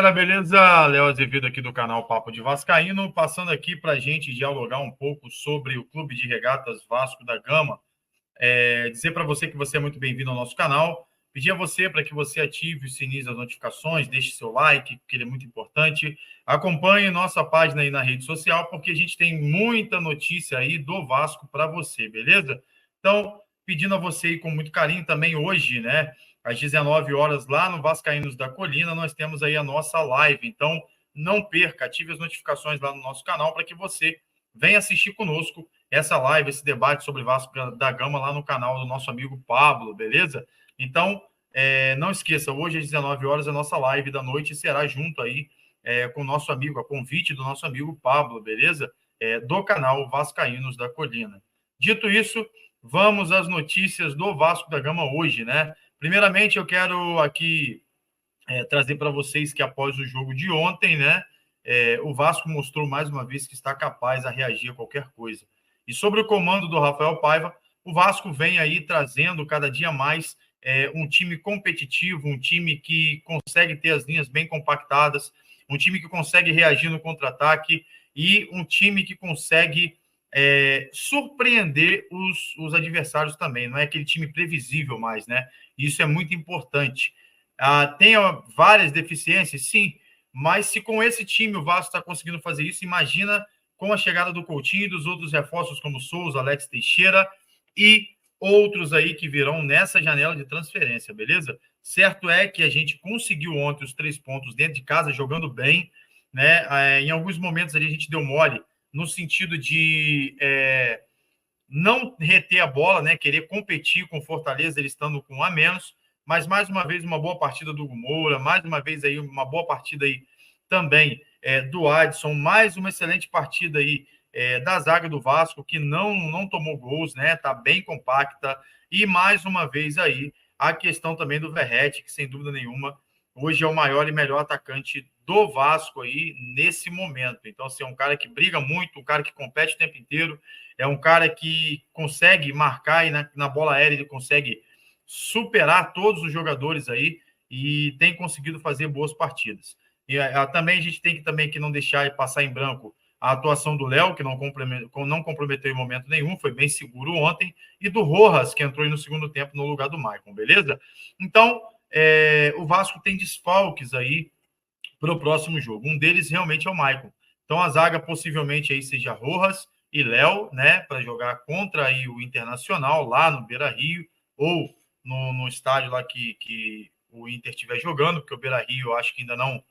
galera, beleza? Léo Azevedo aqui do canal Papo de Vascaíno, passando aqui para a gente dialogar um pouco sobre o Clube de Regatas Vasco da Gama. Dizer para você que você é muito bem-vindo ao nosso canal, pedir a você para que você ative o sininho das notificações, deixe seu like, porque ele é muito importante. Acompanhe nossa página aí na rede social, porque a gente tem muita notícia aí do Vasco para você, beleza? Então, pedindo a você aí com muito carinho também hoje, né? Às 19 horas, lá no Vascaínos da Colina, nós temos aí a nossa live. Então, não perca, ative as notificações lá no nosso canal para que você venha assistir conosco essa live, esse debate sobre Vasco da Gama lá no canal do nosso amigo Pablo, beleza? Então, não esqueça, hoje às 19 horas a nossa live da noite será junto aí com o nosso amigo, a convite do nosso amigo Pablo, beleza? Do canal Vascaínos da Colina. Dito isso, vamos às notícias do Vasco da Gama hoje, né? Primeiramente, eu quero aqui trazer para vocês que após o jogo de ontem, né, o Vasco mostrou mais uma vez que está capaz a reagir a qualquer coisa. E sobre o comando do Rafael Paiva, o Vasco vem aí trazendo cada dia mais um time competitivo, um time que consegue ter as linhas bem compactadas, um time que consegue reagir no contra-ataque e um time que consegue surpreender os adversários também. Não é aquele time previsível mais, né? Isso é muito importante. Tem várias deficiências, sim, mas se com esse time o Vasco está conseguindo fazer isso, imagina com a chegada do Coutinho e dos outros reforços como Souza, Alex Teixeira e outros aí que virão nessa janela de transferência, beleza? Certo é que a gente conseguiu ontem os 3 pontos dentro de casa, jogando bem, né? Em alguns momentos ali a gente deu mole no sentido de não reter a bola, né? Querer competir com o Fortaleza, ele estando com um a menos, mas mais uma vez uma boa partida do Hugo Moura, mais uma vez aí uma boa partida aí também do Adson, mais uma excelente partida aí da zaga do Vasco, que não tomou gols, né? Tá bem compacta, e mais uma vez aí a questão também do Verratti, que sem dúvida nenhuma hoje é o maior e melhor atacante do Vasco aí nesse momento. Então, assim, é um cara que briga muito, um cara que compete o tempo inteiro, é um cara que consegue marcar e na bola aérea ele consegue superar todos os jogadores aí e tem conseguido fazer boas partidas. E também a gente tem que não deixar passar em branco a atuação do Léo, que não comprometeu em momento nenhum, foi bem seguro ontem, e do Rojas, que entrou aí no segundo tempo no lugar do Maicon, beleza? Então, o Vasco tem desfalques aí para o próximo jogo. Um deles realmente é o Maicon. Então, a zaga possivelmente aí seja Rojas e Léo, né, para jogar contra aí o Internacional, lá no Beira-Rio, ou no estádio lá que o Inter estiver jogando, porque o Beira-Rio eu acho que ainda não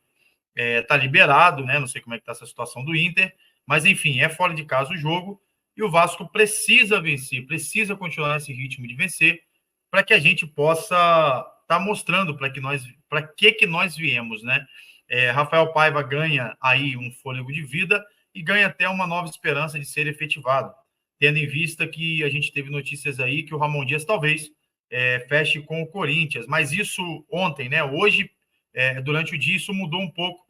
está liberado, né? Não sei como é que está essa situação do Inter, mas enfim, é fora de casa o jogo e o Vasco precisa vencer, precisa continuar nesse ritmo de vencer para que a gente possa estar mostrando para que nós viemos, né? Rafael Paiva ganha aí um fôlego de vida e ganha até uma nova esperança de ser efetivado, tendo em vista que a gente teve notícias aí que o Ramon Dias talvez feche com o Corinthians, mas isso ontem, né? Hoje, durante o dia, isso mudou um pouco,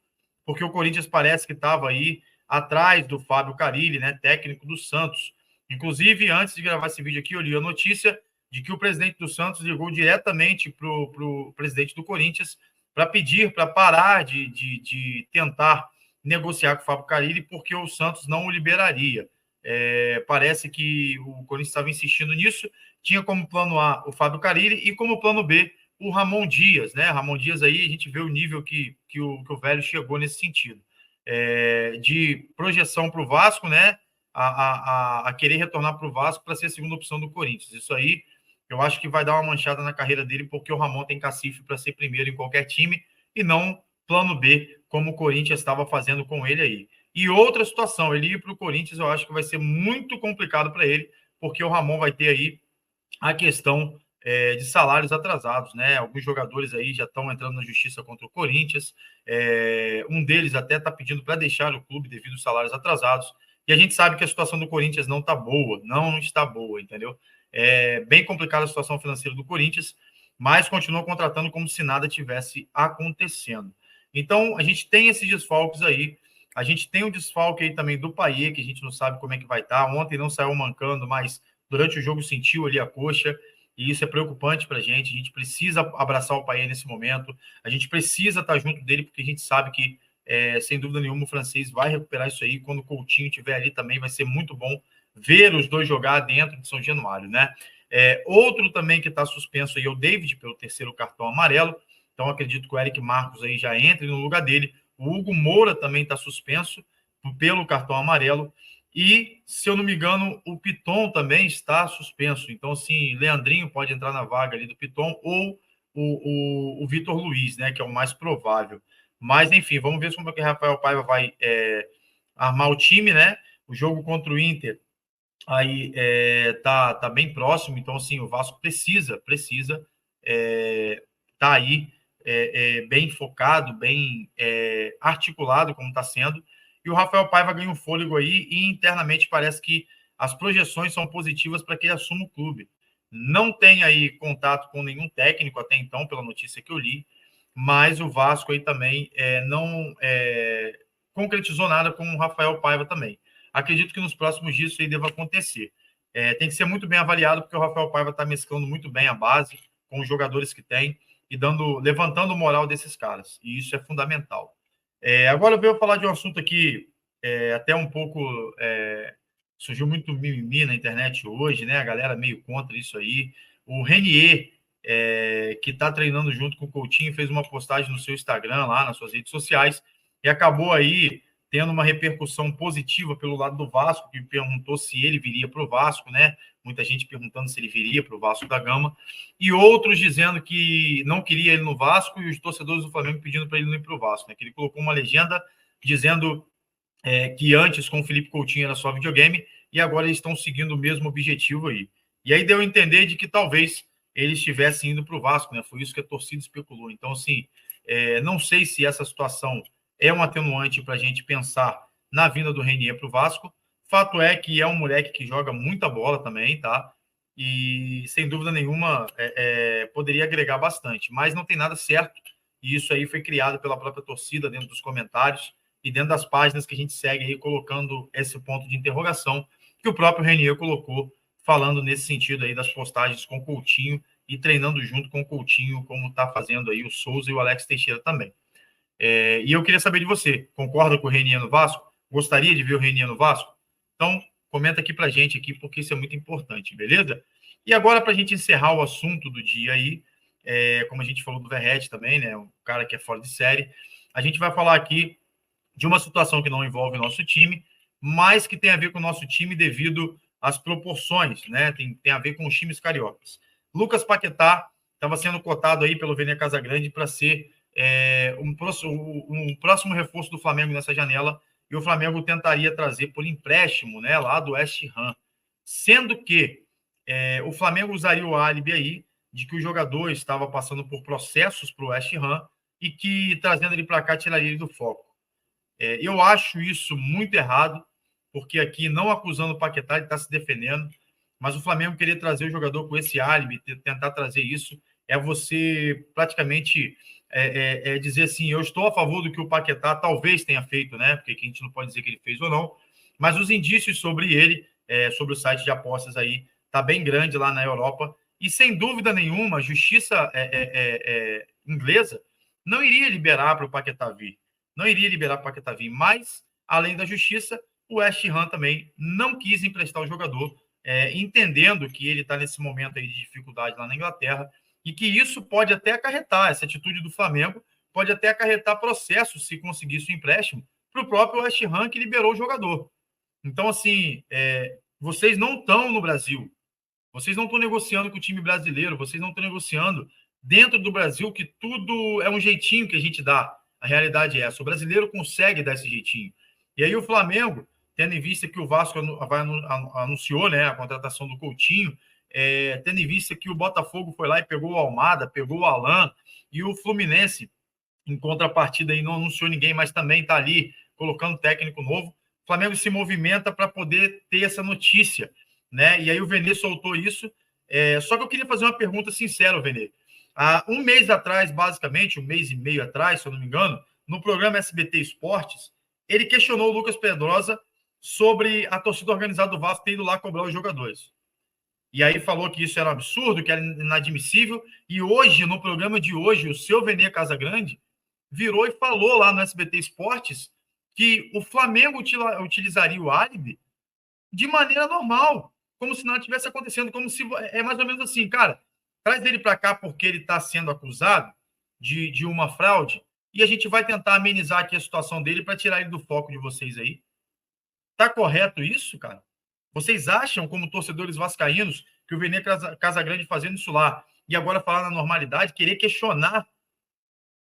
porque o Corinthians parece que estava aí atrás do Fábio Carille, né, técnico do Santos. Inclusive, antes de gravar esse vídeo aqui, eu li a notícia de que o presidente do Santos ligou diretamente para o presidente do Corinthians para pedir para parar de tentar negociar com o Fábio Carille, porque o Santos não o liberaria. Parece que o Corinthians estava insistindo nisso, tinha como plano A o Fábio Carille e como plano B o Ramon Dias, né? Ramon Dias aí, a gente vê o nível que o velho chegou nesse sentido. De projeção para o Vasco, né? A querer retornar para o Vasco para ser a segunda opção do Corinthians. Isso aí, eu acho que vai dar uma manchada na carreira dele, porque o Ramon tem cacife para ser primeiro em qualquer time e não plano B, como o Corinthians estava fazendo com ele aí. E outra situação, ele ir para o Corinthians, eu acho que vai ser muito complicado para ele, porque o Ramon vai ter aí a questão de salários atrasados, né? Alguns jogadores aí já estão entrando na justiça contra o Corinthians, um deles até está pedindo para deixar o clube devido aos salários atrasados, e a gente sabe que a situação do Corinthians não está boa, entendeu? É bem complicada a situação financeira do Corinthians, mas continua contratando como se nada tivesse acontecendo. Então, a gente tem esses desfalques aí, a gente tem o desfalque aí também do Payet, que a gente não sabe como é que vai estar. Ontem não saiu mancando, mas durante o jogo sentiu ali a coxa. e isso é preocupante para a gente precisa abraçar o Payet nesse momento, a gente precisa estar junto dele, porque a gente sabe que, sem dúvida nenhuma, o francês vai recuperar isso aí, quando o Coutinho estiver ali também vai ser muito bom ver os dois jogar dentro de São Januário, né? Outro também que está suspenso aí é o David, pelo terceiro cartão amarelo, então acredito que o Eric Marcos aí já entre no lugar dele, o Hugo Moura também está suspenso pelo cartão amarelo, e, se eu não me engano, o Piton também está suspenso. Então, assim, Leandrinho pode entrar na vaga ali do Piton, ou o Vitor Luiz, né, que é o mais provável. Mas, enfim, vamos ver como é que o Rafael Paiva vai armar o time, né? O jogo contra o Inter aí tá bem próximo, então, assim, o Vasco precisa tá aí bem focado, bem articulado, como está sendo, e o Rafael Paiva ganha um fôlego aí, e internamente parece que as projeções são positivas para que ele assuma o clube. Não tem aí contato com nenhum técnico até então, pela notícia que eu li, mas o Vasco aí também não concretizou nada com o Rafael Paiva também. Acredito que nos próximos dias isso aí deva acontecer. Tem que ser muito bem avaliado, porque o Rafael Paiva está mesclando muito bem a base com os jogadores que tem e levantando o moral desses caras. E isso é fundamental. Agora eu venho falar de um assunto aqui, até um pouco. Surgiu muito mimimi na internet hoje, né? A galera meio contra isso aí. O Renier, que está treinando junto com o Coutinho, fez uma postagem no seu Instagram, lá nas suas redes sociais, e acabou aí tendo uma repercussão positiva pelo lado do Vasco, que perguntou se ele viria para o Vasco, né? Muita gente perguntando se ele viria para o Vasco da Gama, e outros dizendo que não queria ele no Vasco, e os torcedores do Flamengo pedindo para ele não ir para o Vasco, né? Que ele colocou uma legenda dizendo que antes com o Felipe Coutinho era só videogame, e agora eles estão seguindo o mesmo objetivo aí. E aí deu a entender de que talvez ele estivesse indo para o Vasco, né? Foi isso que a torcida especulou. Então, assim, não sei se essa situação é um atenuante para a gente pensar na vinda do Renier para o Vasco. Fato é que é um moleque que joga muita bola também, tá? E, sem dúvida nenhuma, poderia agregar bastante. Mas não tem nada certo. E isso aí foi criado pela própria torcida dentro dos comentários e dentro das páginas que a gente segue aí, colocando esse ponto de interrogação que o próprio Renier colocou, falando nesse sentido aí das postagens com o Coutinho e treinando junto com o Coutinho, como está fazendo aí o Souza e o Alex Teixeira também. E eu queria saber de você, concorda com o Renier no Vasco? Gostaria de ver o Renier no Vasco? Então, comenta aqui pra gente, aqui, porque isso é muito importante, beleza? E agora, para a gente encerrar o assunto do dia aí, como a gente falou do Verratti também, né? Um cara que é fora de série, a gente vai falar aqui de uma situação que não envolve o nosso time, mas que tem a ver com o nosso time devido às proporções, né? Tem a ver com os times cariocas. Lucas Paquetá estava sendo cotado aí pelo Vene Casagrande para ser um próximo reforço do Flamengo nessa janela, e o Flamengo tentaria trazer por empréstimo, né, lá do West Ham, sendo que o Flamengo usaria o álibi aí de que o jogador estava passando por processos para o West Ham e que, trazendo ele para cá, tiraria ele do foco. Eu acho isso muito errado, porque aqui, não acusando o Paquetá, ele está se defendendo, mas o Flamengo querer trazer o jogador com esse álibi, tentar trazer isso, é você praticamente dizer assim, eu estou a favor do que o Paquetá talvez tenha feito, né? Porque a gente não pode dizer que ele fez ou não, mas os indícios sobre ele, sobre o site de apostas aí, tá bem grande lá na Europa, e sem dúvida nenhuma, a justiça inglesa não iria liberar para o Paquetá vir. Não iria liberar para o Paquetá vir, mas, além da justiça, o West Ham também não quis emprestar o jogador, entendendo que ele está nesse momento aí de dificuldade lá na Inglaterra, e que isso pode até acarretar, essa atitude do Flamengo pode até acarretar processos se conseguisse o empréstimo para o próprio West Ham, que liberou o jogador. Então, assim, vocês não estão no Brasil, vocês não estão negociando com o time brasileiro, vocês não estão negociando dentro do Brasil, que tudo é um jeitinho que a gente dá. A realidade é essa, o brasileiro consegue dar esse jeitinho. E aí o Flamengo, tendo em vista que o Vasco anunciou, né, a contratação do Coutinho, tendo em vista que o Botafogo foi lá e pegou o Almada, pegou o Alan, e o Fluminense, em contrapartida, aí não anunciou ninguém, mas também está ali colocando técnico novo. O Flamengo se movimenta para poder ter essa notícia, né? E aí o Vene soltou isso. Só que eu queria fazer uma pergunta sincera, Vene. Há um mês atrás, basicamente, um mês e meio atrás, se eu não me engano, no programa SBT Esportes, ele questionou o Lucas Pedrosa sobre a torcida organizada do Vasco ter ido lá cobrar os jogadores. E aí falou que isso era um absurdo, que era inadmissível. E hoje, no programa de hoje, o seu Vene Casagrande virou e falou lá no SBT Esportes que o Flamengo utilizaria o álibi de maneira normal, como se nada tivesse acontecendo, como se é mais ou menos assim, cara, traz ele para cá porque ele está sendo acusado de uma fraude e a gente vai tentar amenizar aqui a situação dele para tirar ele do foco de vocês aí. Tá correto isso, cara? Vocês acham, como torcedores vascaínos, que o Vene Casagrande fazendo isso lá e agora falar na normalidade, querer questionar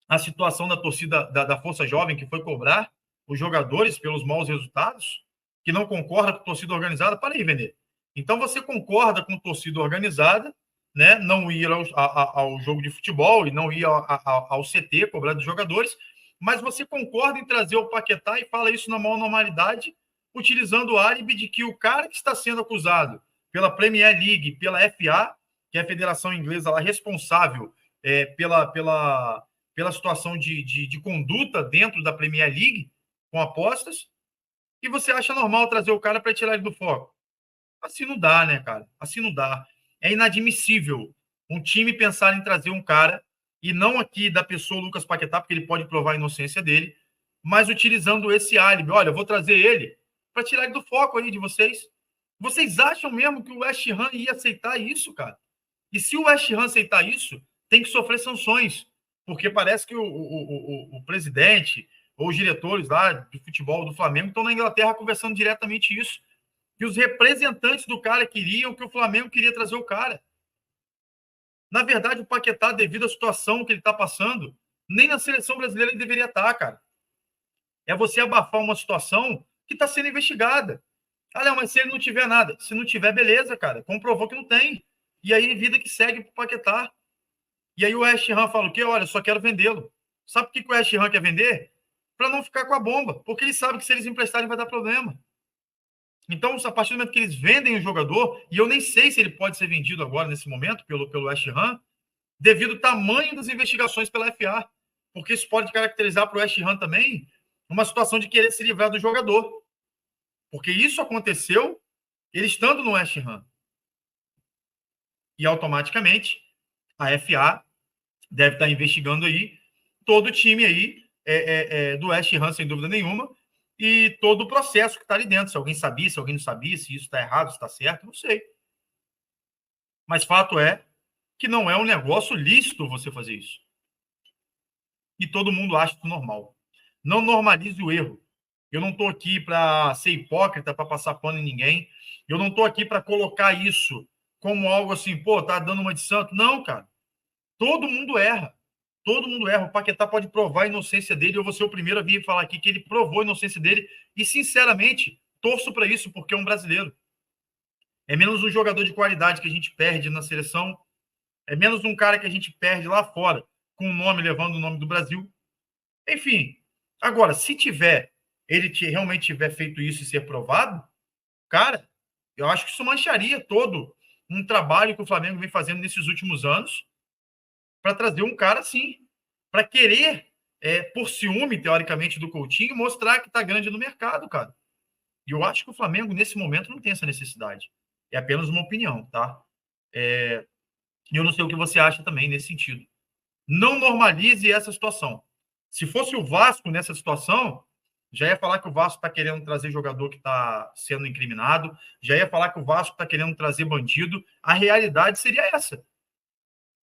a situação da torcida da Força Jovem que foi cobrar os jogadores pelos maus resultados, que não concorda com torcida organizada? Para aí, Vene. Então você concorda com torcida organizada, né? Não ir ao jogo de futebol e não ir ao CT cobrar dos jogadores, mas você concorda em trazer o Paquetá e fala isso na maior normalidade, utilizando o álibi de que o cara que está sendo acusado pela Premier League, pela FA, que é a federação inglesa lá responsável pela situação de conduta dentro da Premier League, com apostas, e você acha normal trazer o cara para tirar ele do foco. Assim não dá, né, cara? Assim não dá. É inadmissível um time pensar em trazer um cara, e não aqui da pessoa Lucas Paquetá, porque ele pode provar a inocência dele, mas utilizando esse álibi. Olha, eu vou trazer ele para tirar ele do foco aí de vocês. Vocês acham mesmo que o West Ham ia aceitar isso, cara? E se o West Ham aceitar isso, tem que sofrer sanções, porque parece que o presidente ou os diretores lá de futebol do Flamengo estão na Inglaterra conversando diretamente isso, que os representantes do cara queriam que o Flamengo queria trazer o cara. Na verdade, o Paquetá, devido à situação que ele está passando, nem na seleção brasileira ele deveria estar, cara. É você abafar uma situação que está sendo investigada. Ah, não, mas se ele não tiver nada. Se não tiver, beleza, cara. Comprovou que não tem. E aí, vida que segue para o Paquetá. E aí o West Ham fala o quê? Olha, só quero vendê-lo. Sabe por que o West Ham quer vender? Para não ficar com a bomba. Porque ele sabe que se eles emprestarem vai dar problema. Então, a partir do momento que eles vendem o jogador, e eu nem sei se ele pode ser vendido agora, nesse momento, pelo West Ham, devido ao tamanho das investigações pela FA. Porque isso pode caracterizar para o West Ham também uma situação de querer se livrar do jogador. Porque isso aconteceu ele estando no West Ham. E automaticamente a FA deve estar investigando aí todo o time aí do West Ham, sem dúvida nenhuma, e todo o processo que está ali dentro. Se alguém sabia, se alguém não sabia, se isso está errado, se está certo, não sei. Mas fato é que não é um negócio lícito você fazer isso. E todo mundo acha isso normal. Não normalize o erro. Eu não estou aqui para ser hipócrita, para passar pano em ninguém. Eu não estou aqui para colocar isso como algo assim, pô, tá dando uma de santo. Não, cara. Todo mundo erra. Todo mundo erra. O Paquetá pode provar a inocência dele. Eu vou ser o primeiro a vir falar aqui que ele provou a inocência dele. E, sinceramente, torço para isso, porque é um brasileiro. É menos um jogador de qualidade que a gente perde na seleção. É menos um cara que a gente perde lá fora, com o nome, levando o nome do Brasil. Enfim. Agora, se ele realmente tiver feito isso e ser provado, cara, eu acho que isso mancharia todo um trabalho que o Flamengo vem fazendo nesses últimos anos para trazer um cara assim, para querer, por ciúme, teoricamente, do Coutinho, mostrar que está grande no mercado, cara. E eu acho que o Flamengo, nesse momento, não tem essa necessidade. É apenas uma opinião, tá? E eu não sei o que você acha também nesse sentido. Não normalize essa situação. Se fosse o Vasco nessa situação, já ia falar que o Vasco está querendo trazer jogador que está sendo incriminado, já ia falar que o Vasco está querendo trazer bandido. A realidade seria essa.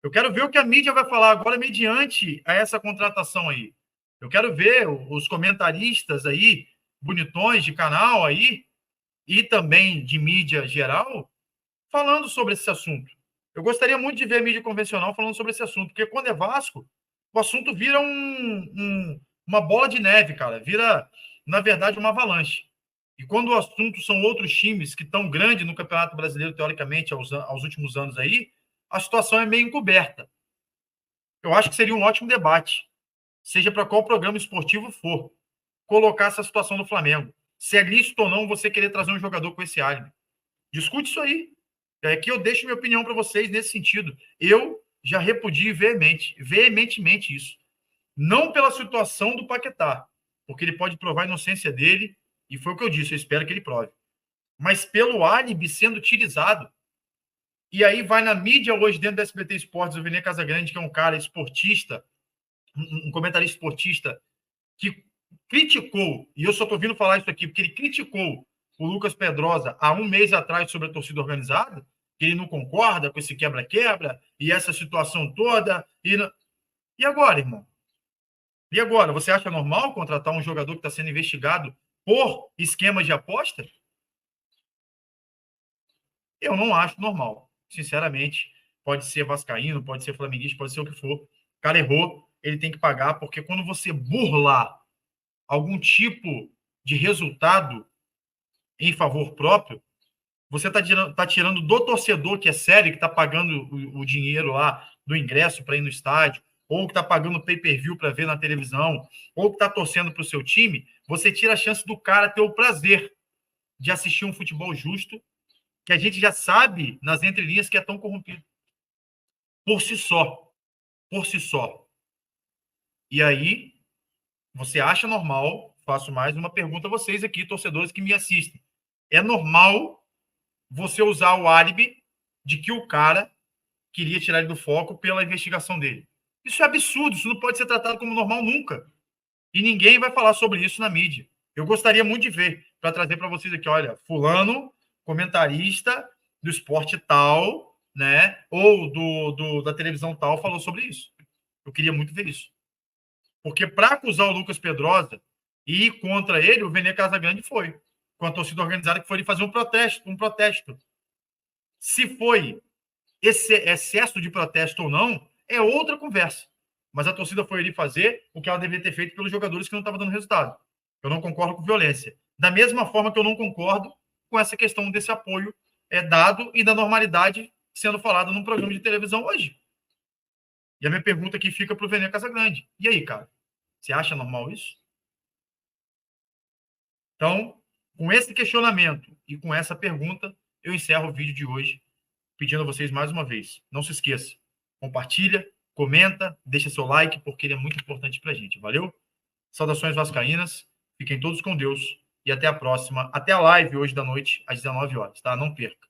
Eu quero ver o que a mídia vai falar agora mediante a essa contratação aí. Eu quero ver os comentaristas aí, bonitões de canal aí, e também de mídia geral, falando sobre esse assunto. Eu gostaria muito de ver a mídia convencional falando sobre esse assunto, porque quando é Vasco, o assunto vira uma bola de neve, cara. Vira, na verdade, uma avalanche. E quando o assunto são outros times que estão grandes no Campeonato Brasileiro, teoricamente, aos últimos anos aí, a situação é meio encoberta. Eu acho que seria um ótimo debate, seja para qual programa esportivo for, colocar essa situação do Flamengo. Se é lícito ou não você querer trazer um jogador com esse álibi. Discute isso aí. É que eu deixo minha opinião para vocês nesse sentido. Eu já repudio veementemente isso. Não pela situação do Paquetá, porque ele pode provar a inocência dele, e foi o que eu disse, eu espero que ele prove. Mas pelo álibi sendo utilizado. E aí vai na mídia hoje, dentro do SBT Esportes, o Vene Casagrande, que é um cara esportista, um comentarista esportista, que criticou, e eu só estou vindo falar isso aqui, porque ele criticou o Lucas Pedrosa há um mês atrás sobre a torcida organizada, que ele não concorda com esse quebra-quebra e essa situação toda. E agora, irmão? E agora? Você acha normal contratar um jogador que está sendo investigado por esquema de aposta? Eu não acho normal. Sinceramente, pode ser vascaíno, pode ser flamenguista, pode ser o que for. O cara errou, ele tem que pagar, porque quando você burlar algum tipo de resultado em favor próprio, você está tirando do torcedor que é sério, que está pagando o dinheiro lá do ingresso para ir no estádio, ou que está pagando pay-per-view para ver na televisão, ou que está torcendo para o seu time, você tira a chance do cara ter o prazer de assistir um futebol justo, que a gente já sabe nas entrelinhas que é tão corrompido. Por si só. Por si só. E aí, você acha normal, faço mais uma pergunta a vocês aqui, torcedores que me assistem. É normal você usar o álibi de que o cara queria tirar ele do foco pela investigação dele? Isso é absurdo, isso não pode ser tratado como normal nunca. E ninguém vai falar sobre isso na mídia. Eu gostaria muito de ver, para trazer para vocês aqui, olha, fulano, comentarista do esporte tal, né, ou da televisão tal, falou sobre isso. Eu queria muito ver isso. Porque para acusar o Lucas Pedrosa e ir contra ele, o Vene Casagrande foi, com a torcida organizada que foi fazer um protesto. Se foi esse excesso de protesto ou não, é outra conversa. Mas a torcida foi ali fazer o que ela deveria ter feito pelos jogadores que não estavam dando resultado. Eu não concordo com violência. Da mesma forma que eu não concordo com essa questão desse apoio dado e da normalidade sendo falada num programa de televisão hoje. E a minha pergunta aqui fica para o Vene Casagrande. E aí, cara? Você acha normal isso? Então, com esse questionamento e com essa pergunta, eu encerro o vídeo de hoje, pedindo a vocês mais uma vez, não se esqueça, compartilha, comenta, deixa seu like, porque ele é muito importante para a gente. Valeu? Saudações vascaínas, fiquem todos com Deus e até a próxima. Até a live hoje da noite, às 19 horas, tá? Não perca.